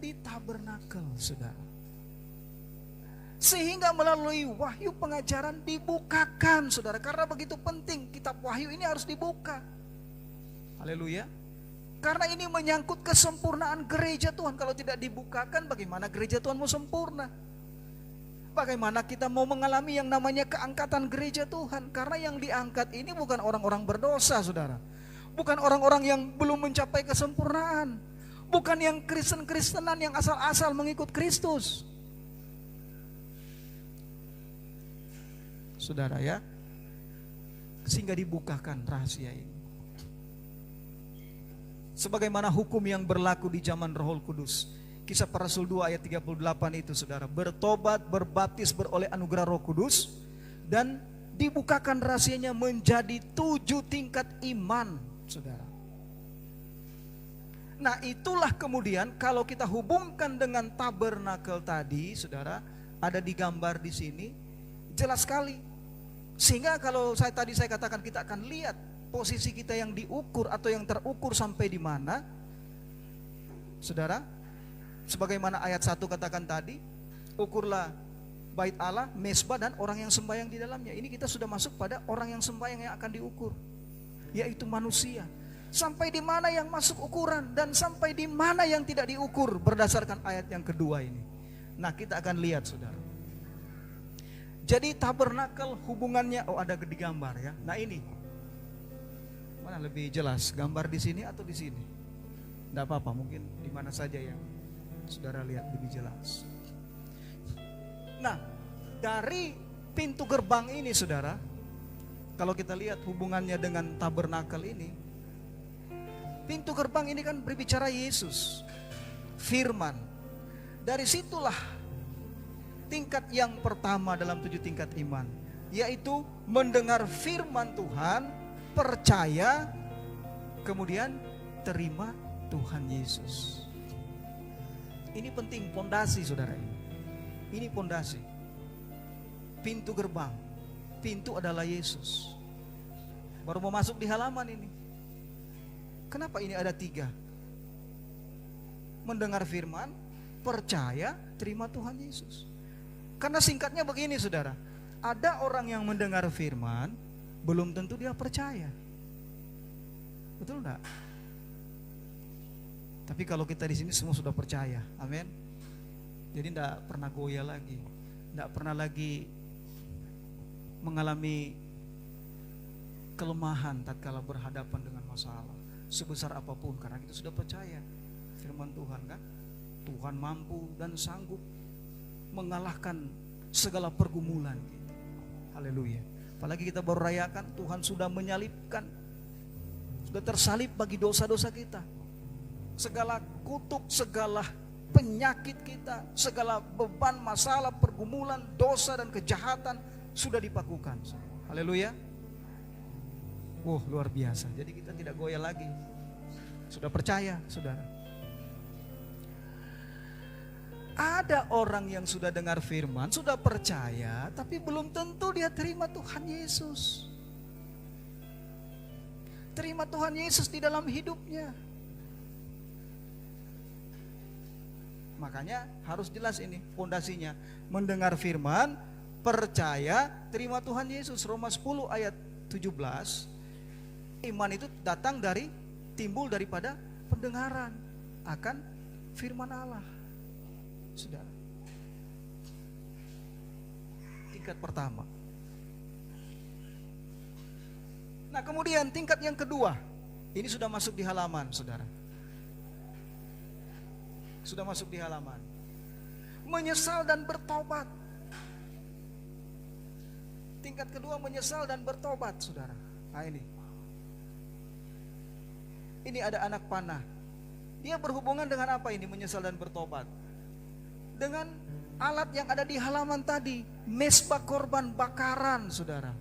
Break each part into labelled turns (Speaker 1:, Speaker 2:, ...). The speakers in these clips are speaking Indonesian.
Speaker 1: menjadi tabernakel, saudara. Sehingga melalui wahyu pengajaran dibukakan, saudara. Karena begitu penting kitab wahyu ini harus dibuka. Haleluya. Karena ini menyangkut kesempurnaan gereja Tuhan. Kalau tidak dibukakan, bagaimana gereja Tuhan mau sempurna? Bagaimana kita mau mengalami yang namanya keangkatan gereja Tuhan? Karena yang diangkat ini bukan orang-orang berdosa, saudara. Bukan orang-orang yang belum mencapai kesempurnaan. Bukan yang Kristen-Kristenan yang asal-asal mengikut Kristus. Saudara ya, sehingga dibukakan rahasia ini. Sebagaimana hukum yang berlaku di zaman Roh Kudus. Kisah Para Rasul 2 ayat 38 itu, saudara. Bertobat, berbaptis, beroleh anugerah Roh Kudus, dan dibukakan rahasianya menjadi 7 tingkat iman, saudara. Nah, itulah kemudian kalau kita hubungkan dengan tabernakel tadi, saudara, ada digambar di sini, jelas sekali. Sehingga kalau saya katakan kita akan lihat posisi kita yang diukur atau yang terukur sampai di mana, saudara. Sebagaimana ayat 1 katakan tadi, ukurlah bait Allah, mesbah, dan orang yang sembahyang di dalamnya. Ini kita sudah masuk pada orang yang sembahyang yang akan diukur, yaitu manusia. Sampai di mana yang masuk ukuran dan sampai di mana yang tidak diukur berdasarkan ayat yang kedua ini. Nah, kita akan lihat, saudara. Jadi tabernakel hubungannya, ada digambar ya. Nah ini, mana lebih jelas, gambar di sini atau di sini? Tidak apa-apa, mungkin di mana saja yang saudara lihat lebih jelas. Nah, dari pintu gerbang ini, saudara, kalau kita lihat hubungannya dengan tabernakel ini, pintu gerbang ini kan berbicara Yesus, firman. Dari situlah tingkat yang pertama dalam 7 tingkat iman, yaitu mendengar firman Tuhan, percaya, kemudian terima Tuhan Yesus. Ini penting, pondasi, saudara. Ini pondasi. Pintu gerbang, pintu adalah Yesus. Baru mau masuk di halaman ini. Kenapa ini ada 3? Mendengar firman, percaya, terima Tuhan Yesus. Karena singkatnya begini, saudara. Ada orang yang mendengar firman, belum tentu dia percaya. Betul enggak? Tapi kalau kita di sini semua sudah percaya, amin. Jadi tidak pernah goyah lagi, tidak pernah lagi mengalami kelemahan tatkala berhadapan dengan masalah sebesar apapun, karena kita sudah percaya firman Tuhan kan. Tuhan mampu dan sanggup mengalahkan segala pergumulan. Haleluya. Apalagi kita baru rayakan, Tuhan sudah menyalibkan, sudah tersalib bagi dosa-dosa kita. Segala kutuk, segala penyakit kita, segala beban, masalah, pergumulan, dosa dan kejahatan sudah dipakukan. Haleluya. Luar biasa. Jadi kita tidak goyah lagi. Sudah percaya, saudara. Ada orang yang sudah dengar firman, sudah percaya, tapi belum tentu dia terima Tuhan Yesus. Terima Tuhan Yesus di dalam hidupnya. Makanya harus jelas ini fondasinya. Mendengar firman, percaya, terima Tuhan Yesus. Roma 10 ayat 17. Iman itu datang dari, timbul daripada pendengaran akan firman Allah. Sudah. Tingkat pertama. Nah, kemudian tingkat yang kedua. Ini sudah masuk di halaman, saudara. Sudah masuk di halaman. Menyesal dan bertobat. Tingkat kedua, menyesal dan bertobat, saudara. Nah ini. Ini ada anak panah. Dia berhubungan dengan apa ini, menyesal dan bertobat? Dengan alat yang ada di halaman tadi, mesbah korban bakaran, saudara.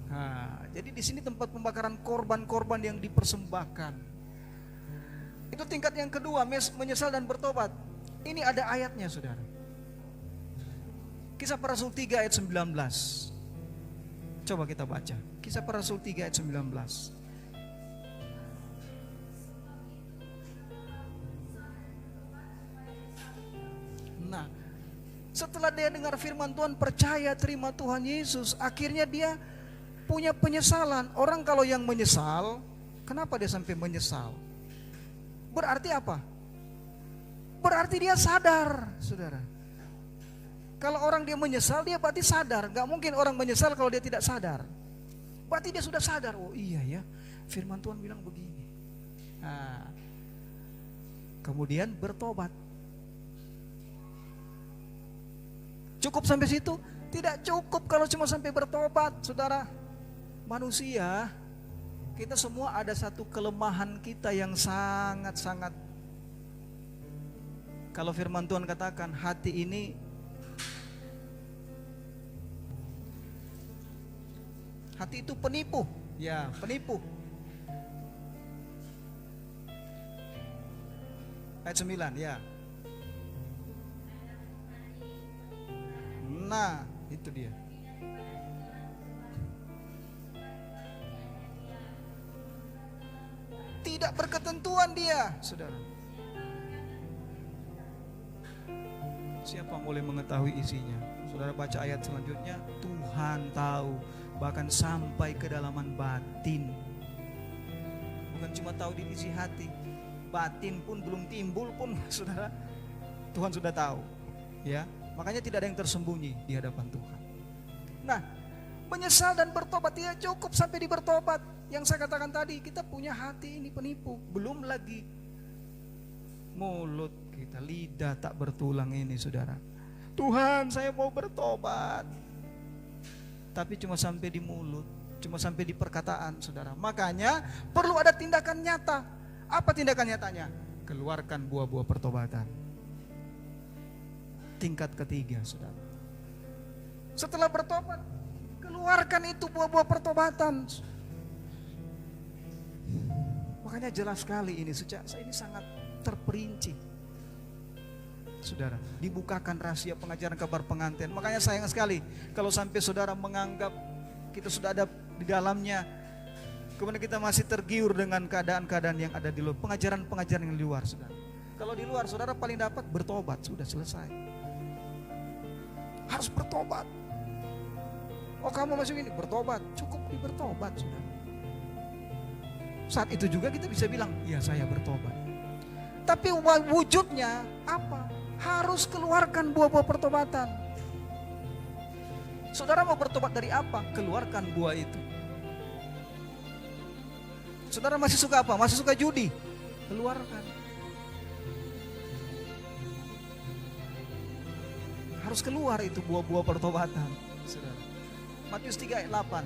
Speaker 1: Nah, jadi di sini tempat pembakaran korban-korban yang dipersembahkan. Itu tingkat yang kedua, menyesal dan bertobat. Ini ada ayatnya, saudara. Kisah Para Rasul 3 ayat 19. Coba kita baca. Kisah Para Rasul 3 ayat 19. Nah, setelah dia dengar firman Tuhan, percaya, terima Tuhan Yesus, akhirnya dia punya penyesalan. Orang kalau yang menyesal, kenapa dia sampai menyesal? Berarti apa? Berarti dia sadar, saudara. Kalau orang dia menyesal, dia berarti sadar. Gak mungkin orang menyesal kalau dia tidak sadar. Berarti dia sudah sadar. Oh iya ya, firman Tuhan bilang begini. Nah, kemudian bertobat. Cukup sampai situ? Tidak cukup kalau cuma sampai bertobat, saudara. Manusia, kita semua ada satu kelemahan kita yang sangat-sangat. Kalau firman Tuhan katakan hati ini, hati itu penipu. Ya, penipu. Ayat 9, ya. Nah, itu dia. Tidak berketentuan dia, saudara. Siapa yang boleh mengetahui isinya? Saudara baca ayat selanjutnya. Tuhan tahu, bahkan sampai kedalaman batin. Bukan cuma tahu di isi hati, batin pun belum timbul pun, saudara. Tuhan sudah tahu, ya. Makanya tidak ada yang tersembunyi di hadapan Tuhan. Nah, menyesal dan bertobat tidak cukup sampai di bertobat. Yang saya katakan tadi, kita punya hati ini penipu. Belum lagi mulut kita, lidah tak bertulang ini, saudara. Tuhan, saya mau bertobat. Tapi cuma sampai di mulut, cuma sampai di perkataan, saudara. Makanya perlu ada tindakan nyata. Apa tindakan nyatanya? Keluarkan buah-buah pertobatan. Tingkat ketiga, saudara. Setelah bertobat, keluarkan itu buah-buah pertobatan. Makanya jelas sekali ini, ini sangat terperinci, saudara. Dibukakan rahasia pengajaran kabar pengantin. Makanya sayang sekali kalau sampai saudara menganggap kita sudah ada di dalamnya, kemudian kita masih tergiur dengan keadaan-keadaan yang ada di luar, pengajaran-pengajaran yang di luar, saudara. Kalau di luar, saudara paling dapat bertobat, sudah selesai. Harus bertobat. Oh, kamu masuk ini, bertobat. Cukup di bertobat, saudara. Saat itu juga kita bisa bilang, ya saya bertobat. Tapi wujudnya apa? Harus keluarkan buah-buah pertobatan. Saudara mau bertobat dari apa? Keluarkan buah itu. Saudara masih suka apa? Masih suka judi? Keluarkan. Harus keluar itu buah-buah pertobatan, saudara. Matius 3 ayat 8.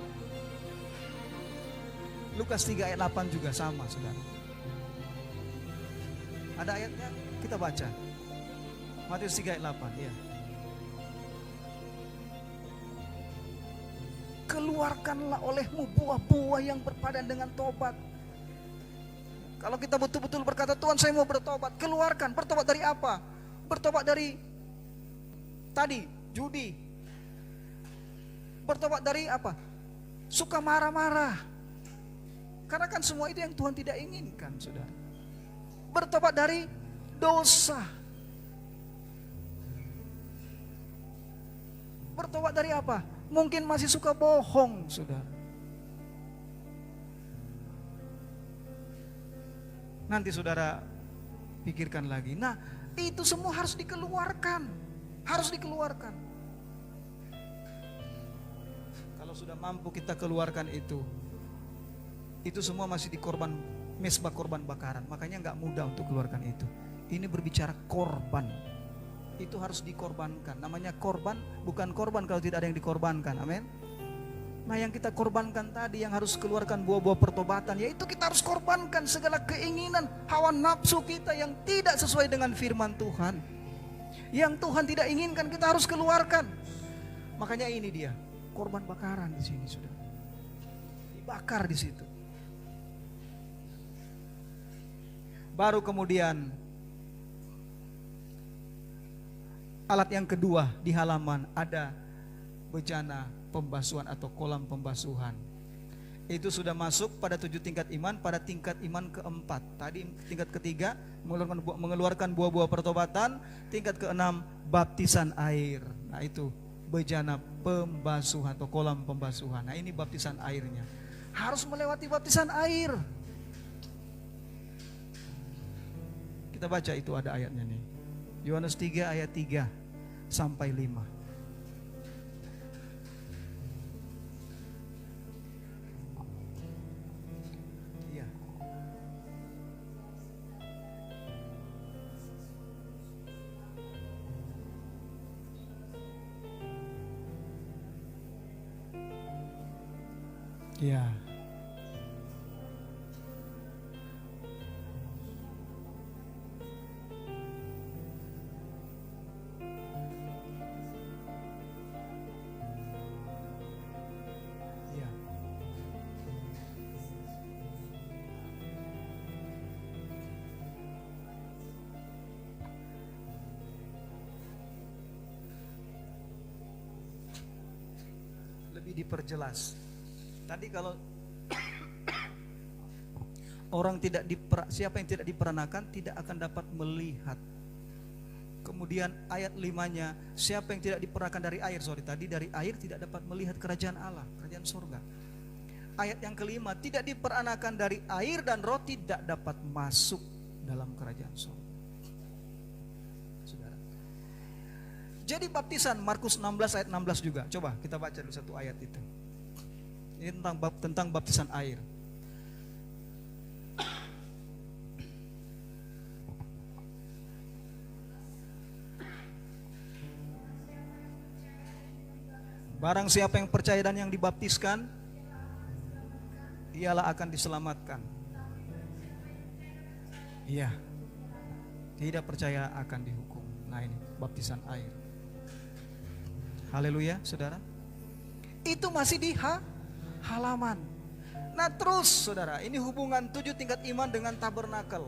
Speaker 1: Lukas 3 ayat 8 juga sama, saudara. Ada ayatnya? Kita baca. Matius 3 ayat 8, ya. Keluarkanlah olehmu buah-buah yang berpadan dengan tobat. Kalau kita betul-betul berkata, Tuhan saya mau bertobat, keluarkan. Bertobat dari apa? Bertobat dari tadi, judi. Bertobat dari apa? Suka marah-marah. Karena kan semua itu yang Tuhan tidak inginkan, saudara. Bertobat dari dosa. Bertobat dari apa? Mungkin masih suka bohong, saudara. Nanti saudara pikirkan lagi. Nah, itu semua harus dikeluarkan. Harus dikeluarkan. Kalau sudah mampu kita keluarkan itu semua masih di korban, mesbah korban bakaran. Makanya nggak mudah untuk keluarkan itu. Ini berbicara korban. Itu harus dikorbankan. Namanya korban, bukan korban kalau tidak ada yang dikorbankan. Amin. Nah, yang kita korbankan tadi, yang harus keluarkan buah-buah pertobatan, yaitu kita harus korbankan segala keinginan, hawa nafsu kita yang tidak sesuai dengan firman Tuhan. Yang Tuhan tidak inginkan kita harus keluarkan. Makanya ini dia, korban bakaran di sini, sudah dibakar di situ. Baru kemudian alat yang kedua di halaman ada bejana pembasuhan atau kolam pembasuhan. Itu sudah masuk pada 7 tingkat iman, pada tingkat iman keempat. Tadi tingkat ketiga mengeluarkan buah-buah pertobatan, tingkat keenam baptisan air. Nah itu bejana pembasuhan atau kolam pembasuhan. Nah ini baptisan airnya. Harus melewati baptisan air. Kita baca itu ada ayatnya nih. Yohanes 3 ayat 3 sampai 5. Iya. Iya. Lebih diperjelas. Tadi kalau siapa yang tidak diperanakan tidak akan dapat melihat. Kemudian ayat 5-nya, siapa yang tidak diperanakan dari air, tadi dari air tidak dapat melihat kerajaan Allah, kerajaan surga. Ayat yang kelima, tidak diperanakan dari air dan roh tidak dapat masuk dalam kerajaan surga. Saudara. Jadi baptisan Markus 16 ayat 16 juga. Coba kita baca dulu satu ayat itu. Ini tentang baptisan air. Barang siapa yang percaya dan yang dibaptiskan, ialah akan diselamatkan. Iya. Tidak percaya akan dihukum. Nah ini baptisan air. Haleluya, saudara. Itu masih di halaman. Nah terus saudara, ini hubungan 7 tingkat iman dengan tabernakel.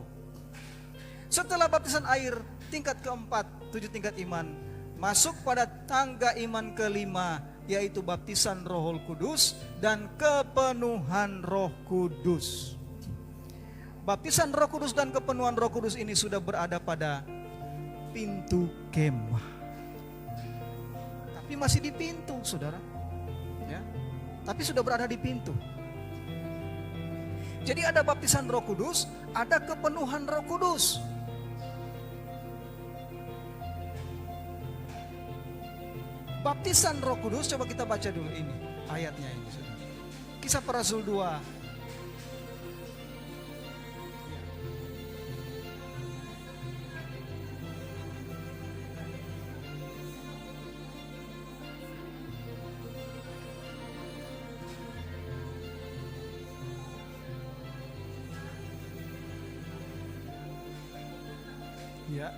Speaker 1: Setelah baptisan air tingkat keempat, 7 tingkat iman, masuk pada tangga iman kelima, yaitu baptisan Roh Kudus dan kepenuhan Roh Kudus. Baptisan Roh Kudus dan kepenuhan Roh Kudus ini sudah berada pada pintu kemah. Tapi masih di pintu, saudara. Ya. Tapi sudah berada di pintu. Jadi ada baptisan Roh Kudus, ada kepenuhan Roh Kudus. Baptisan Roh Kudus, coba kita baca dulu ini ayatnya ini. Kisah Para Rasul 2. Ya.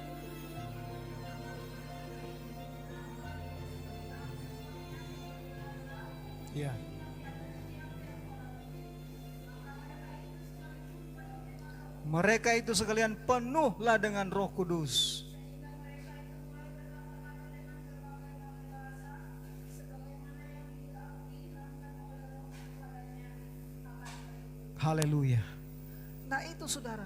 Speaker 1: Ya. Mereka itu sekalian penuhlah dengan Roh Kudus. Haleluya. Nah itu saudara,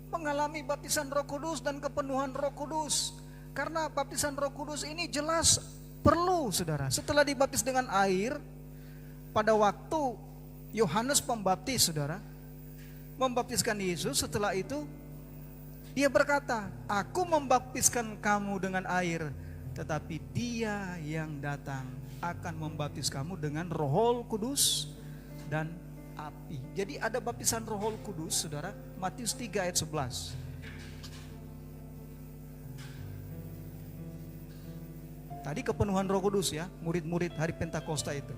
Speaker 1: mengalami baptisan Roh Kudus dan kepenuhan Roh Kudus. Karena baptisan Roh Kudus ini jelas perlu saudara. Setelah dibaptis dengan air, pada waktu Yohanes Pembaptis saudara membaptiskan Yesus, setelah itu dia berkata, aku membaptiskan kamu dengan air, tetapi dia yang datang akan membaptis kamu dengan Roh Kudus dan api. Jadi ada baptisan Roh Kudus saudara, Matius 3 ayat 11. Tadi kepenuhan Roh Kudus ya, murid-murid hari Pentakosta itu.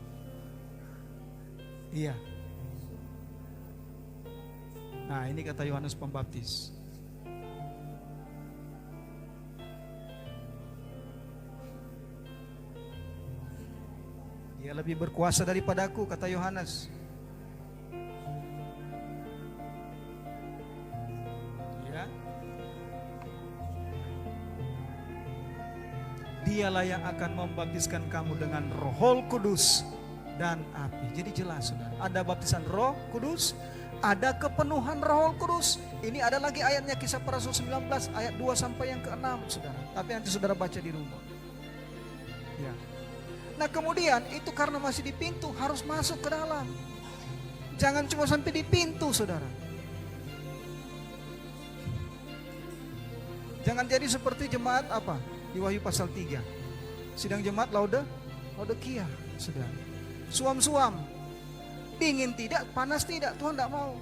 Speaker 1: Iya. Nah ini kata Yohanes Pembaptis. Dia lebih berkuasa daripadaku, kata Yohanes. Ya. Dialah yang akan membaptiskan kamu dengan Roh Kudus dan api. Jadi jelas saudara, ada baptisan Roh Kudus, ada kepenuhan Roh Kudus. Ini ada lagi ayatnya, Kisah Para Rasul 19 ayat 2 sampai yang ke-6 saudara. Tapi nanti saudara baca di rumah. Ya. Nah kemudian itu karena masih di pintu, harus masuk ke dalam. Jangan cuma sampai di pintu saudara. Jangan jadi seperti jemaat apa? Di Wahyu pasal 3. Sidang jemaat Laodikia saudara. Suam-suam. Dingin tidak, panas tidak, Tuhan tidak mau.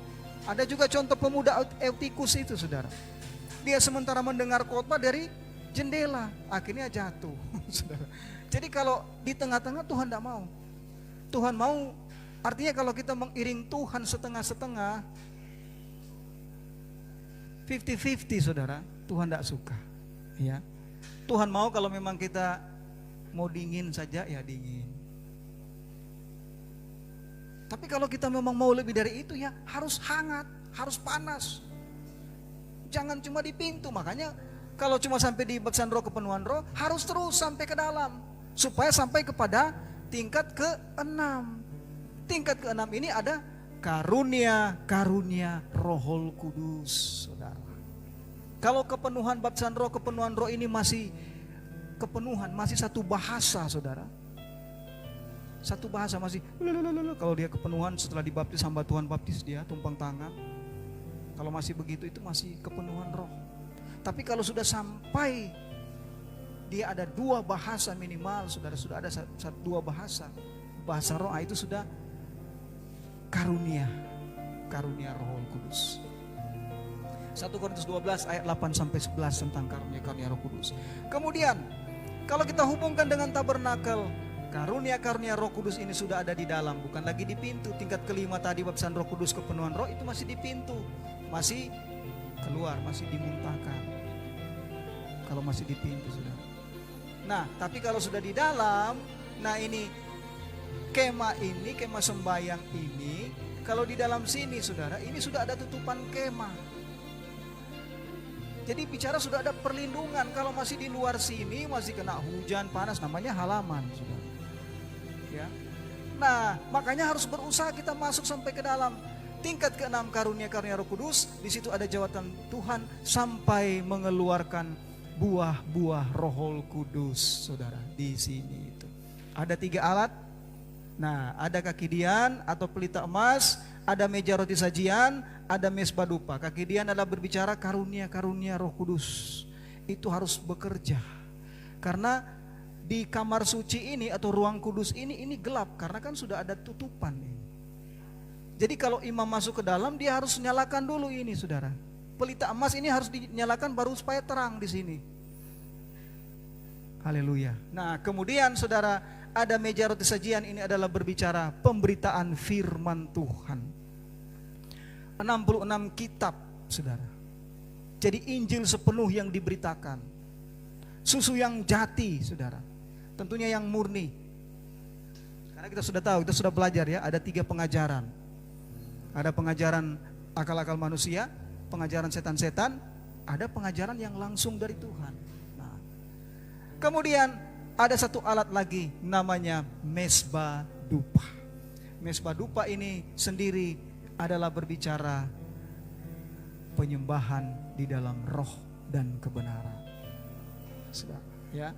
Speaker 1: Ada juga contoh pemuda Eutikus itu saudara. Dia sementara mendengar khotbah dari jendela, akhirnya jatuh saudara. Jadi kalau di tengah-tengah Tuhan tidak mau. Tuhan mau, artinya kalau kita mengiring Tuhan setengah-setengah, 50-50 saudara, Tuhan tidak suka. Ya. Tuhan mau kalau memang kita mau dingin saja, ya dingin. Tapi kalau kita memang mau lebih dari itu, ya harus hangat, harus panas. Jangan cuma di pintu. Makanya kalau cuma sampai di baptisan Roh, kepenuhan Roh, harus terus sampai ke dalam, supaya sampai kepada tingkat ke-6. Tingkat ke-6 ini ada karunia Rohul Kudus saudara. Kalau kepenuhan baptisan Roh, kepenuhan Roh ini masih kepenuhan, masih satu bahasa saudara. Satu bahasa masih kalau dia kepenuhan setelah dibaptis, hamba Tuhan baptis dia tumpang tangan. Kalau masih begitu itu masih kepenuhan Roh. Tapi kalau sudah sampai dia ada 2 bahasa minimal, saudara, sudah ada 2 bahasa Roh, itu sudah karunia Roh Kudus. 1 Korintus 12 ayat 8 sampai 11 tentang karunia Roh Kudus. Kemudian kalau kita hubungkan dengan tabernakel, karunia Roh Kudus ini sudah ada di dalam, bukan lagi di pintu. Tingkat kelima tadi baptisan Roh Kudus, kepenuhan Roh, itu masih di pintu, masih keluar, masih dimuntahkan. Kalau masih di pintu sudah. Nah, tapi kalau sudah di dalam, nah ini kemah sembayang ini, kalau di dalam sini saudara, ini sudah ada tutupan kemah. Jadi bicara sudah ada perlindungan. Kalau masih di luar sini, masih kena hujan, panas, namanya halaman saudara. Ya. Nah, makanya harus berusaha kita masuk sampai ke dalam. Tingkat ke-6 karunia Roh Kudus, di situ ada jawatan Tuhan sampai mengeluarkan buah-buah Rohul Kudus, saudara. Di sini itu ada 3 alat. Nah, ada kaki dian atau pelita emas, ada meja roti sajian, ada mesbah dupa. Kaki dian adalah berbicara karunia Roh Kudus. Itu harus bekerja. Karena di kamar suci ini atau ruang kudus ini gelap karena kan sudah ada tutupan ini. Jadi kalau imam masuk ke dalam, dia harus nyalakan dulu ini saudara. Pelita emas ini harus dinyalakan baru supaya terang di sini. Haleluya. Nah, kemudian saudara, ada meja roti sajian, ini adalah berbicara pemberitaan firman Tuhan. 66 kitab saudara. Jadi Injil sepenuh yang diberitakan. Susu yang jati saudara. Tentunya yang murni. Karena kita sudah tahu, kita sudah belajar ya, ada 3 pengajaran. Ada pengajaran akal-akal manusia, pengajaran setan-setan, ada pengajaran yang langsung dari Tuhan. Nah, kemudian ada satu alat lagi namanya mesbah dupa. Mesbah dupa ini sendiri adalah berbicara penyembahan di dalam roh dan kebenaran. Sudah, ya.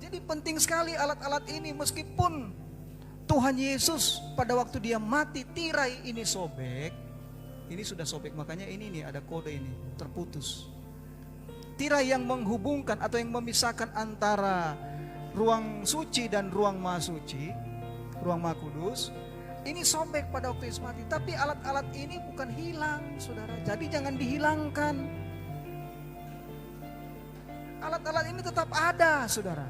Speaker 1: Jadi penting sekali alat-alat ini, meskipun Tuhan Yesus pada waktu dia mati tirai ini sobek. Ini sudah sobek, makanya ini nih ada kode ini terputus. Tirai yang menghubungkan atau yang memisahkan antara ruang suci dan ruang maha suci, ruang maha kudus, ini sobek pada waktu Yesus mati. Tapi alat-alat ini bukan hilang saudara, jadi jangan dihilangkan. Alat-alat ini tetap ada saudara.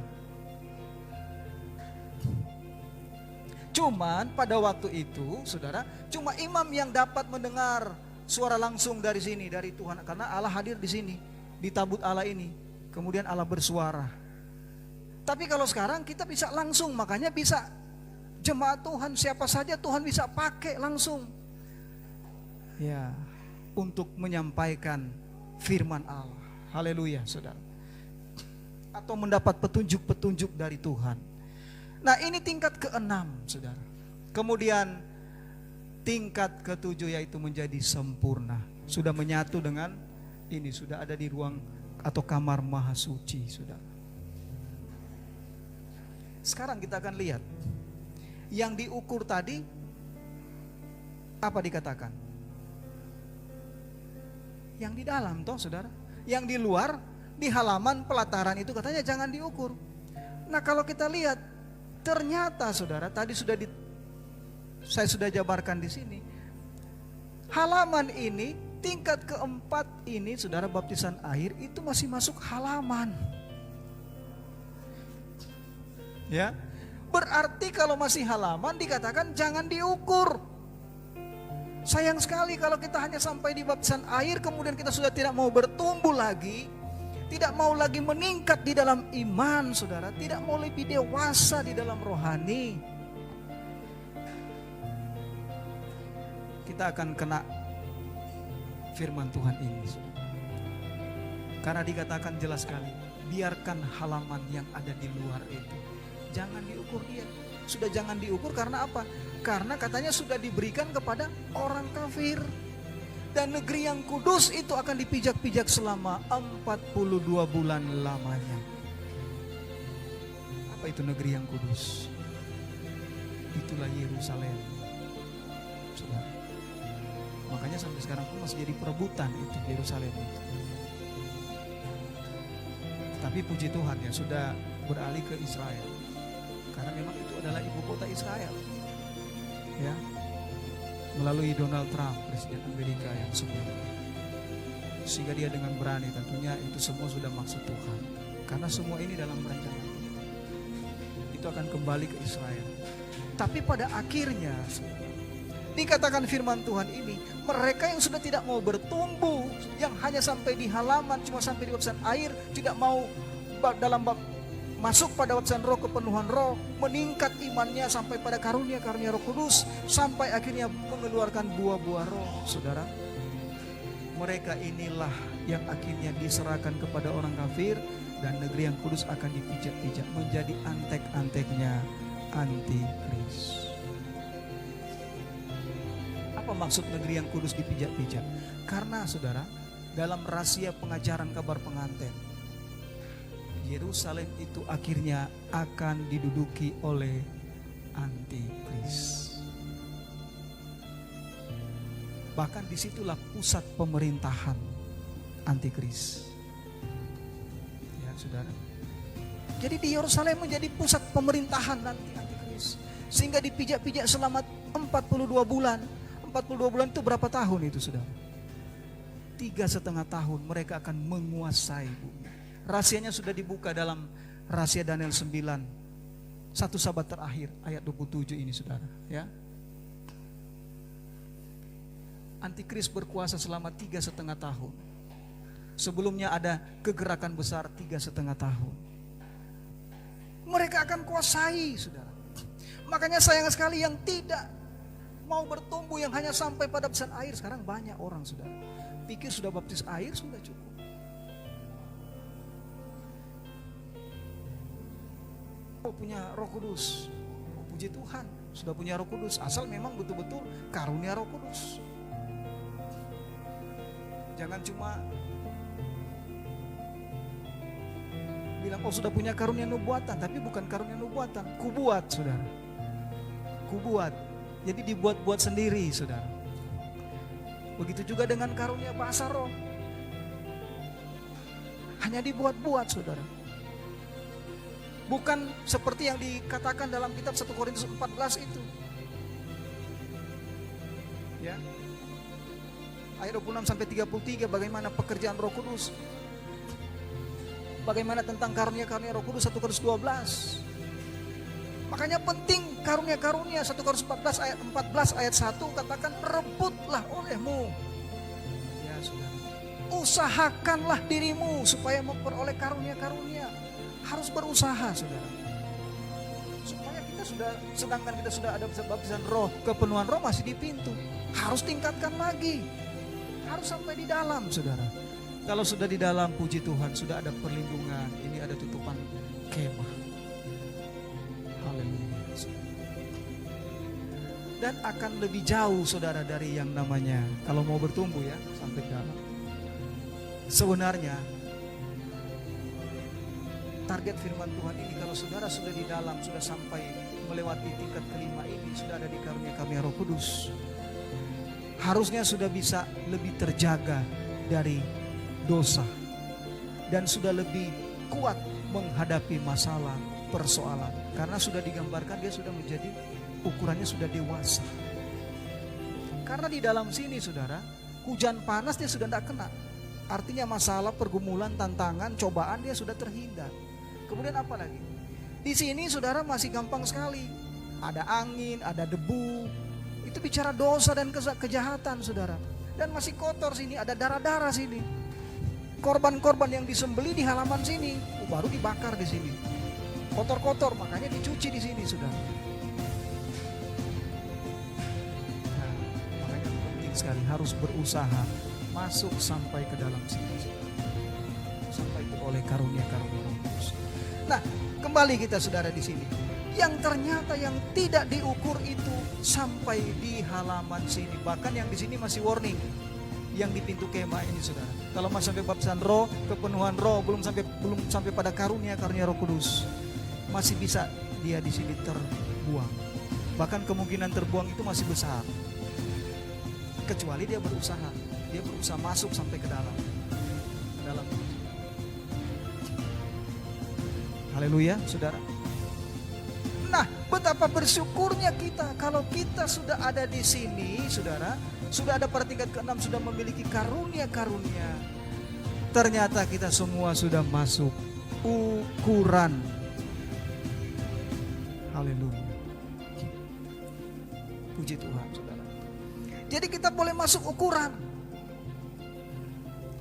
Speaker 1: Cuman pada waktu itu saudara, cuma imam yang dapat mendengar suara langsung dari sini, dari Tuhan. Karena Allah hadir di sini, di tabut Allah ini. Kemudian Allah bersuara. Tapi kalau sekarang kita bisa langsung, makanya bisa jemaat Tuhan, siapa saja Tuhan bisa pakai langsung. Ya, untuk menyampaikan firman Allah. Haleluya saudara. Atau mendapat petunjuk-petunjuk dari Tuhan. Nah, ini tingkat ke-6, saudara. Kemudian tingkat ke-7 yaitu menjadi sempurna. Sudah menyatu dengan ini, sudah ada di ruang atau kamar maha suci, saudara. Sekarang kita akan lihat yang diukur tadi, apa dikatakan? Yang di dalam toh, saudara. Yang di luar, di halaman pelataran itu katanya jangan diukur. Nah, kalau kita lihat, ternyata saudara, tadi saya sudah jabarkan di sini. Halaman ini, tingkat keempat ini, saudara, baptisan air itu masih masuk halaman. Ya, berarti kalau masih halaman dikatakan jangan diukur. Sayang sekali kalau kita hanya sampai di baptisan air, kemudian kita sudah tidak mau bertumbuh lagi, tidak mau lagi meningkat di dalam iman, saudara, tidak mau lebih dewasa di dalam rohani. Kita akan kena firman Tuhan ini, saudara. Karena dikatakan jelas sekali, biarkan halaman yang ada di luar itu, jangan diukur dia. Sudah jangan diukur karena apa? Karena katanya sudah diberikan kepada orang kafir. Dan negeri yang kudus itu akan dipijak-pijak selama 42 bulan lamanya. Apa itu negeri yang kudus? Itulah Yerusalem, saudara. Makanya sampai sekarang pun masih jadi perebutan itu Yerusalem itu. Tapi puji Tuhan ya, sudah beralih ke Israel. Karena memang itu adalah ibu kota Israel. Ya. Melalui Donald Trump, Presiden Amerika yang sebelumnya. Sehingga dia dengan berani, tentunya itu semua sudah maksud Tuhan. Karena semua ini dalam rencana. Itu akan kembali ke Israel. Tapi pada akhirnya, dikatakan firman Tuhan ini, mereka yang sudah tidak mau bertumbuh, yang hanya sampai di halaman, cuma sampai di baptisan air, tidak mau masuk pada baptisan roh, kepenuhan roh, meningkat imannya sampai pada karunia-karunia Roh Kudus, sampai akhirnya mengeluarkan buah-buah roh, saudara. Mereka inilah yang akhirnya diserahkan kepada orang kafir, dan negeri yang kudus akan dipijak-pijak menjadi antek-anteknya antikris. Apa maksud negeri yang kudus dipijak-pijak? Karena saudara, dalam rahasia pengajaran kabar pengantin, Yerusalem itu akhirnya akan diduduki oleh antikris. Bahkan disitulah pusat pemerintahan antikris. Ya, saudara. Jadi di Yerusalem menjadi pusat pemerintahan nanti antikris. Sehingga dipijak-pijak selama 42 bulan. 42 bulan itu berapa tahun itu, saudara? 3,5 tahun mereka akan menguasai bumi. Rahasianya sudah dibuka dalam rahasia Daniel 9. Satu sabat terakhir ayat 27 ini, saudara, ya. Antikris berkuasa selama 3,5 tahun. Sebelumnya ada kegerakan besar 3,5 tahun. Mereka akan kuasai, saudara. Makanya sayang sekali yang tidak mau bertumbuh, yang hanya sampai pada baptisan air. Sekarang banyak orang, saudara, pikir sudah baptis air sudah cukup. Punya Roh Kudus, puji Tuhan, sudah punya Roh Kudus, asal memang betul-betul karunia Roh Kudus. Jangan cuma bilang oh sudah punya karunia nubuatan, tapi bukan karunia nubuatan, kubuat, saudara, kubuat. Jadi dibuat-buat sendiri, saudara. Begitu juga dengan karunia bahasa roh, hanya dibuat-buat, saudara. Bukan seperti yang dikatakan dalam kitab 1 Korintus 14 itu. Ya. Ayat 26 sampai 33, bagaimana pekerjaan Roh Kudus. Bagaimana tentang karunia-karunia Roh Kudus 1 Korintus 12. Makanya penting karunia-karunia 1 Korintus 14 ayat 1 katakan rebutlah olehmu. Ya, saudara. Usahakanlah dirimu supaya memperoleh karunia-karunia. Harus berusaha, saudara. Supaya kita sudah, sedangkan kita sudah ada baptisan roh, kepenuhan roh masih di pintu. Harus tingkatkan lagi. Harus sampai di dalam, saudara. Kalau sudah di dalam, puji Tuhan, sudah ada perlindungan. Ini ada tutupan kemah. Haleluya. dan akan lebih jauh saudara dari yang namanya kalau mau bertumbuh ya sampai dalam. Sebenarnya target firman Tuhan ini kalau saudara sudah di dalam, sudah sampai melewati tingkat kelima ini, sudah ada di karunia Roh Kudus, harusnya sudah bisa lebih terjaga dari dosa dan sudah lebih kuat menghadapi masalah, persoalan, karena sudah digambarkan dia sudah menjadi ukurannya sudah dewasa. Karena di dalam sini saudara, hujan panas dia sudah tidak kena. Artinya masalah, pergumulan, tantangan, cobaan dia sudah terhindar. Kemudian apa lagi? Di sini saudara masih gampang sekali. Ada angin, ada debu. Itu bicara dosa dan kejahatan saudara. Dan masih kotor sini, ada darah-darah sini. Korban-korban yang disembeli di halaman sini, baru dibakar di sini. Kotor-kotor, makanya dicuci di sini saudara. Sekali harus berusaha masuk sampai ke dalam sini, sampai oleh karunia-karunia Roh Kudus. Nah, kembali kita saudara di sini. Yang ternyata yang tidak diukur itu sampai di halaman sini. Bahkan yang di sini masih warning. Yang di pintu kemah ini saudara. Kalau masih sampai baptisan roh, kepenuhan roh, belum sampai pada karunia-karunia Roh Kudus, masih bisa dia di sini terbuang. Bahkan kemungkinan terbuang itu masih besar. Kecuali dia berusaha masuk sampai ke dalam. Haleluya, saudara. Nah, betapa bersyukurnya kita kalau kita sudah ada di sini, saudara, sudah ada pada tingkat ke-6, sudah memiliki karunia-karunia. Ternyata kita semua sudah masuk ukuran. Haleluya. Puji Tuhan, saudara. Jadi kita boleh masuk ukuran.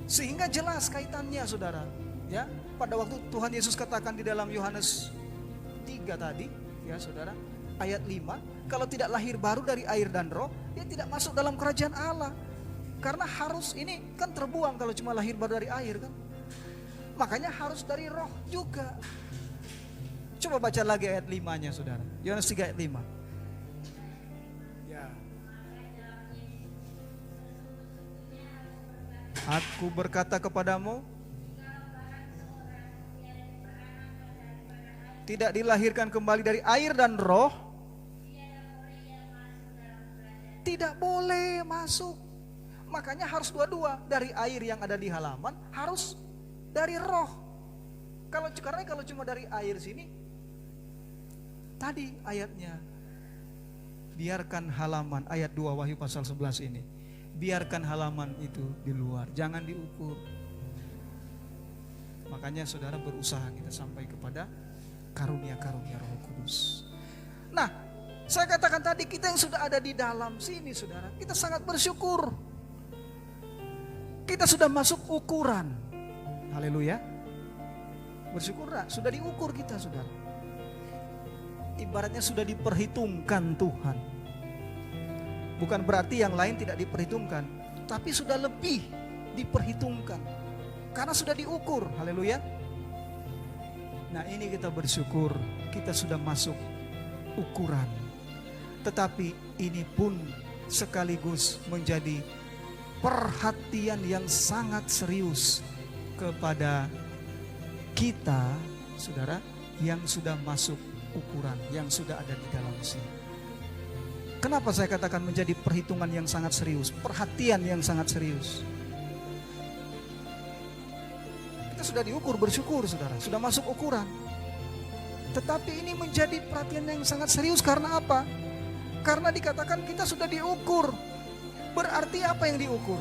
Speaker 1: Sehingga jelas kaitannya saudara. Ya, pada waktu Tuhan Yesus katakan di dalam Yohanes 3 tadi, ya saudara, ayat 5, kalau tidak lahir baru dari air dan roh, dia tidak masuk dalam kerajaan Allah. Karena harus, ini kan terbuang kalau cuma lahir baru dari air kan. Makanya harus dari roh juga. Coba baca lagi ayat 5-nya saudara. Yohanes 3 ayat 5. Aku berkata kepadamu, tidak dilahirkan kembali dari air dan roh, tidak boleh masuk. Makanya harus dua-dua, dari air yang ada di halaman, harus dari roh. Karena kalau cuma dari air sini, tadi ayatnya, biarkan halaman, ayat 2 Wahyu pasal 11 ini. Biarkan halaman itu di luar, jangan diukur. Makanya saudara berusaha kita sampai kepada karunia-karunia Roh Kudus. Nah, saya katakan tadi kita yang sudah ada di dalam sini saudara, kita sangat bersyukur. Kita sudah masuk ukuran. Haleluya. Bersyukurlah, sudah diukur kita saudara. Ibaratnya sudah diperhitungkan Tuhan. Bukan berarti yang lain tidak diperhitungkan, tapi sudah lebih diperhitungkan. Karena sudah diukur, haleluya. Nah ini kita bersyukur, kita sudah masuk ukuran. Tetapi ini pun sekaligus menjadi perhatian yang sangat serius kepada kita, saudara, yang sudah masuk ukuran, yang sudah ada di dalam sini. Kenapa saya katakan menjadi perhitungan yang sangat serius, perhatian yang sangat serius? Kita sudah diukur, bersyukur saudara, sudah masuk ukuran. Tetapi ini menjadi perhatian yang sangat serius karena apa? Karena dikatakan kita sudah diukur. Berarti apa yang diukur?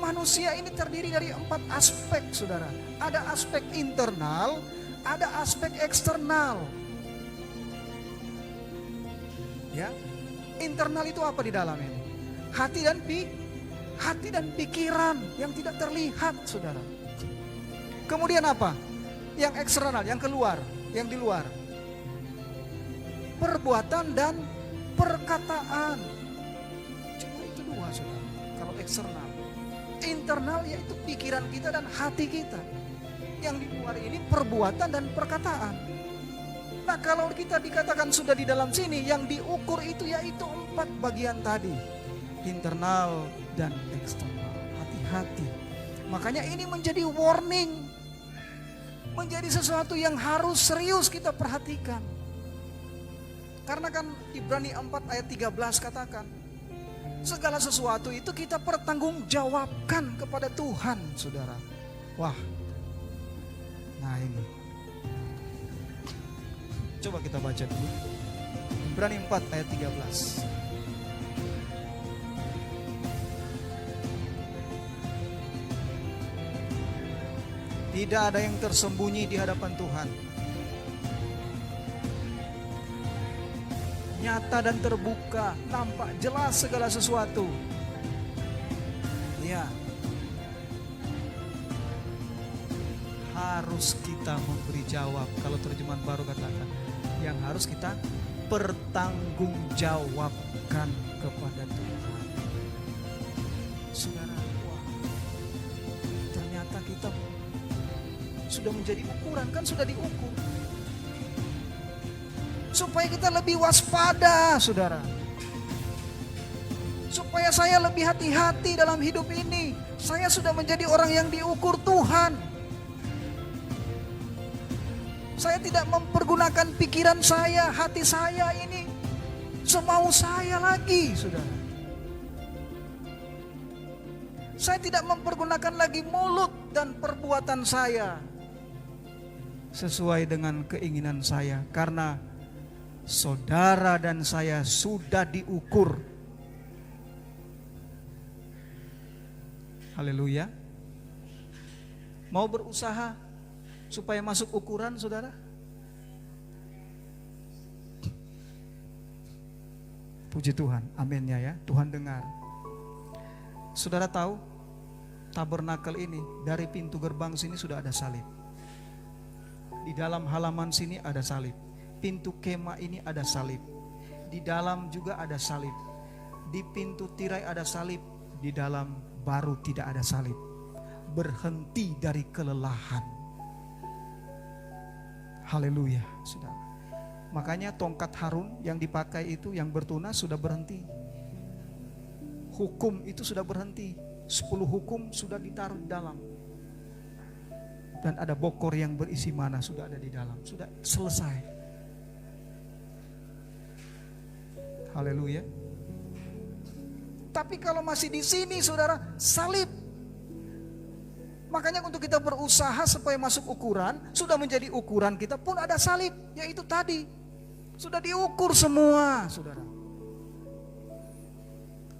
Speaker 1: Manusia ini terdiri dari 4 aspek saudara. Ada aspek internal, ada aspek eksternal. Ya, internal itu apa di dalam ini? Hati dan pikiran yang tidak terlihat, saudara. Kemudian apa? Yang eksternal, yang keluar, yang di luar. Perbuatan dan perkataan. Cuma itu 2, saudara. Kalau eksternal, internal yaitu pikiran kita dan hati kita. Yang di luar ini perbuatan dan perkataan. Nah, kalau kita dikatakan sudah di dalam sini, yang diukur itu yaitu 4 bagian tadi. Internal dan eksternal. Hati-hati. Makanya ini menjadi warning. Menjadi sesuatu yang harus serius kita perhatikan. Karena kan Ibrani 4 ayat 13 katakan, segala sesuatu itu kita pertanggungjawabkan kepada Tuhan, saudara. Wah, nah ini. Coba kita baca dulu. Ibrani 4 ayat 13. Tidak ada yang tersembunyi di hadapan Tuhan. Nyata dan terbuka, nampak jelas segala sesuatu. Ya. Harus kita memberi jawab. Kalau terjemahan baru katakan, yang harus kita pertanggungjawabkan kepada Tuhan. Saudara, wah, ternyata kita sudah menjadi ukuran, kan sudah diukur. Supaya kita lebih waspada, saudara. Supaya saya lebih hati-hati dalam hidup ini. Saya sudah menjadi orang yang diukur Tuhan. Saya tidak mempergunakan pikiran saya, hati saya ini semau saya lagi, saudara. Saya tidak mempergunakan lagi mulut dan perbuatan saya sesuai dengan keinginan saya, karena saudara dan saya sudah diukur. Haleluya. Mau berusaha supaya masuk ukuran, saudara? Puji Tuhan, amin ya. Tuhan dengar. Saudara tahu, tabernakel ini dari pintu gerbang sini sudah ada salib. Di dalam halaman sini ada salib. Pintu kemah ini ada salib. Di dalam juga ada salib. Di pintu tirai ada salib. Di dalam baru tidak ada salib. Berhenti dari kelelahan. Haleluya, saudara. Makanya tongkat Harun yang dipakai itu, yang bertunas, sudah berhenti. Hukum itu sudah berhenti. 10 hukum sudah ditaruh di dalam. Dan ada bokor yang berisi mana sudah ada di dalam. Sudah selesai. Haleluya. Tapi kalau masih di sini, saudara, salib. Makanya untuk kita berusaha supaya masuk ukuran, sudah menjadi ukuran kita pun ada salib, yaitu tadi. Sudah diukur semua, saudara.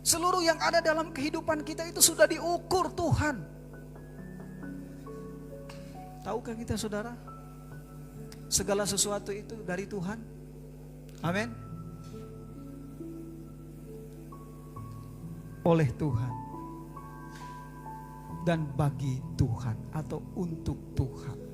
Speaker 1: Seluruh yang ada dalam kehidupan kita itu sudah diukur Tuhan. Tahukah kita, saudara, segala sesuatu itu dari Tuhan? Amin. Oleh Tuhan dan bagi Tuhan atau untuk Tuhan.